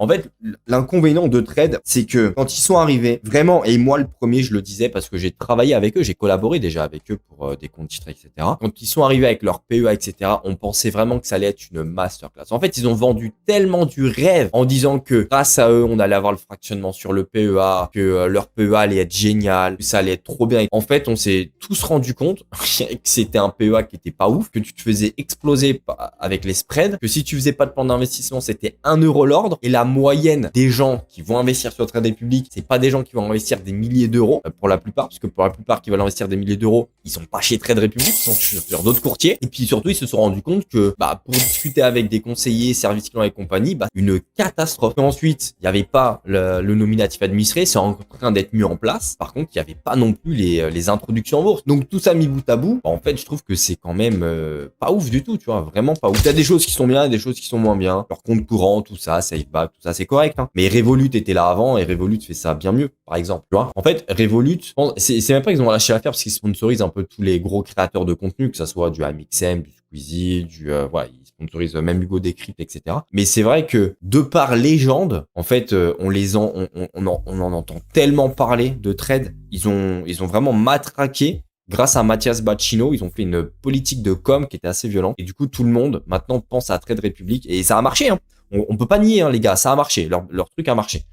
En fait, l'inconvénient de Trade, c'est que quand ils sont arrivés, vraiment, et moi le premier, je le disais parce que j'ai travaillé avec eux, j'ai collaboré déjà avec eux pour des comptes titres, etc. Quand ils sont arrivés avec leur PEA, etc., on pensait vraiment que ça allait être une masterclass. En fait, ils ont vendu tellement du rêve en disant que grâce à eux, on allait avoir le fractionnement sur le PEA, que leur PEA allait être génial, que ça allait être trop bien. En fait, on s'est tous rendu compte que c'était un PEA qui était pas ouf, que tu te faisais exploser avec les spreads, que si tu faisais pas de plan d'investissement, c'était 1 € l'ordre, et la moyenne des gens qui vont investir sur Trade Republic, c'est pas des gens qui vont investir des milliers d'euros, pour la plupart, parce que pour la plupart qui veulent investir des milliers d'euros, ils sont pas chez Trade Republic, ils sont sur d'autres courtiers. Et puis surtout, ils se sont rendus compte que, pour discuter avec des conseillers, services clients et compagnie, une catastrophe. Ensuite, il n'y avait pas le nominatif administré, c'est en train d'être mis en place. Par contre, il n'y avait pas non plus les introductions en bourse. Donc tout ça mis bout à bout, en fait, je trouve que c'est quand même pas ouf du tout, tu vois, vraiment pas ouf. Il y a des choses qui sont bien, des choses qui sont moins bien. Leur compte courant, tout ça, SafeBack, tout ça, c'est correct. Hein. Mais Revolut était là avant et Revolut fait ça bien mieux, par exemple. Tu vois. En fait, Revolut, c'est même pas qu'ils ont lâché l'affaire parce qu'ils sponsorisent un peu tous les gros créateurs de contenu, que ça soit du AmixM, du Squeezie, voilà, ils sponsorisent même Hugo Décrypte, etc. Mais c'est vrai que de par légende, en fait, on en entend tellement parler de Trade. Ils ont vraiment matraqué. Grâce à Mathias Bacchino, ils ont fait une politique de com qui était assez violente. Et du coup, tout le monde maintenant pense à Trade Republic et ça a marché. Hein. On peut pas nier, hein, les gars, ça a marché. Leur truc a marché.